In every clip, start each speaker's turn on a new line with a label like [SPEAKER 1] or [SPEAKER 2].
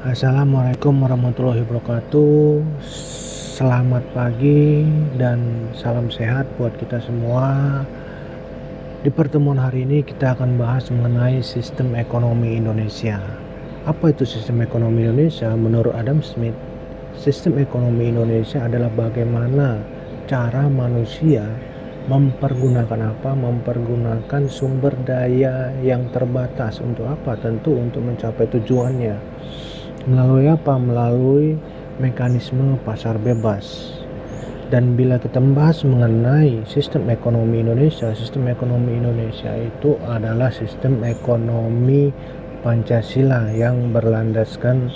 [SPEAKER 1] Assalamualaikum warahmatullahi wabarakatuh. Selamat pagi dan salam sehat buat kita semua. Di pertemuan hari ini kita akan bahas mengenai sistem ekonomi Indonesia. Apa itu sistem ekonomi Indonesia? Menurut Adam Smith, sistem ekonomi Indonesia adalah bagaimana cara manusia mempergunakan sumber daya yang terbatas untuk apa? Tentu untuk mencapai tujuannya. Melalui apa? Melalui mekanisme pasar bebas. Dan bila kita membahas mengenai sistem ekonomi Indonesia itu adalah sistem ekonomi Pancasila yang berlandaskan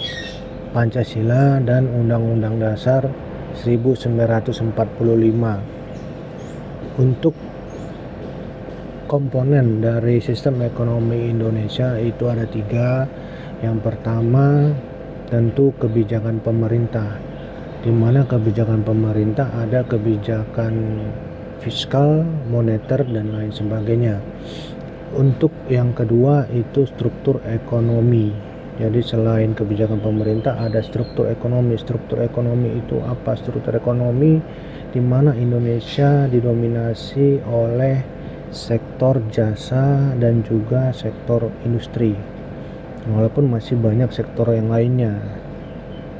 [SPEAKER 1] Pancasila dan Undang-Undang Dasar 1945. Untuk komponen dari sistem ekonomi Indonesia itu ada 3. Yang pertama tentu kebijakan pemerintah, di mana kebijakan pemerintah ada kebijakan fiskal, moneter, dan lain sebagainya. Untuk yang kedua itu struktur ekonomi. Jadi selain kebijakan pemerintah ada struktur ekonomi. Struktur ekonomi itu apa? Struktur ekonomi di mana Indonesia didominasi oleh sektor jasa dan juga sektor industri. Walaupun masih banyak sektor yang lainnya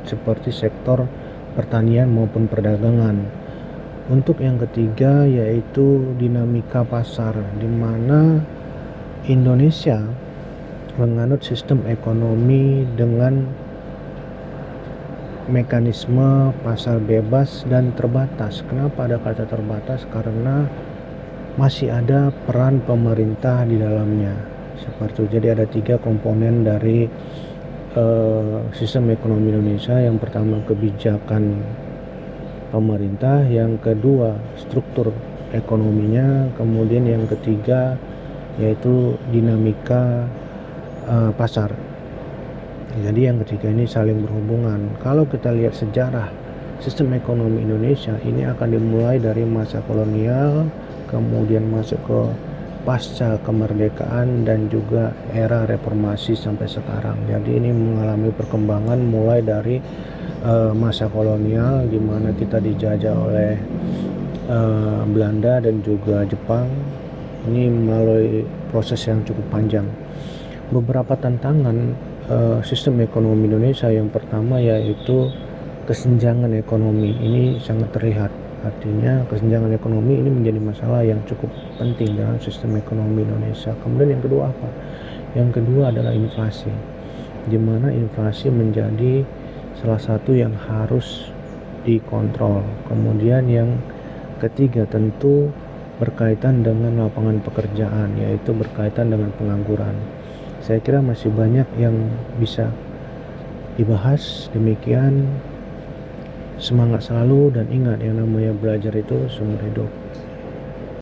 [SPEAKER 1] seperti sektor pertanian maupun perdagangan. Untuk yang ketiga yaitu dinamika pasar, di mana Indonesia menganut sistem ekonomi dengan mekanisme pasar bebas dan terbatas. Kenapa ada kata terbatas? Karena masih ada peran pemerintah di dalamnya. Seperti itu. Jadi ada 3 komponen dari sistem ekonomi Indonesia. Yang pertama kebijakan pemerintah, yang kedua struktur ekonominya, kemudian yang ketiga yaitu dinamika pasar. Jadi yang ketiga ini saling berhubungan. Kalau kita lihat sejarah sistem ekonomi Indonesia ini akan dimulai dari masa kolonial, kemudian masuk ke pasca kemerdekaan dan juga era reformasi sampai sekarang. Jadi ini mengalami perkembangan mulai dari masa kolonial di mana kita dijajah oleh Belanda dan juga Jepang. Ini melalui proses yang cukup panjang. Beberapa tantangan sistem ekonomi Indonesia, yang pertama yaitu kesenjangan ekonomi. Ini sangat terlihat. Artinya kesenjangan ekonomi ini menjadi masalah yang cukup penting dalam sistem ekonomi Indonesia. Kemudian yang kedua apa? Yang kedua adalah inflasi, di mana inflasi menjadi salah satu yang harus dikontrol. Kemudian yang ketiga tentu berkaitan dengan lapangan pekerjaan, yaitu berkaitan dengan pengangguran. Saya kira masih banyak yang bisa dibahas. Demikian, semangat selalu dan ingat yang namanya belajar itu seumur hidup.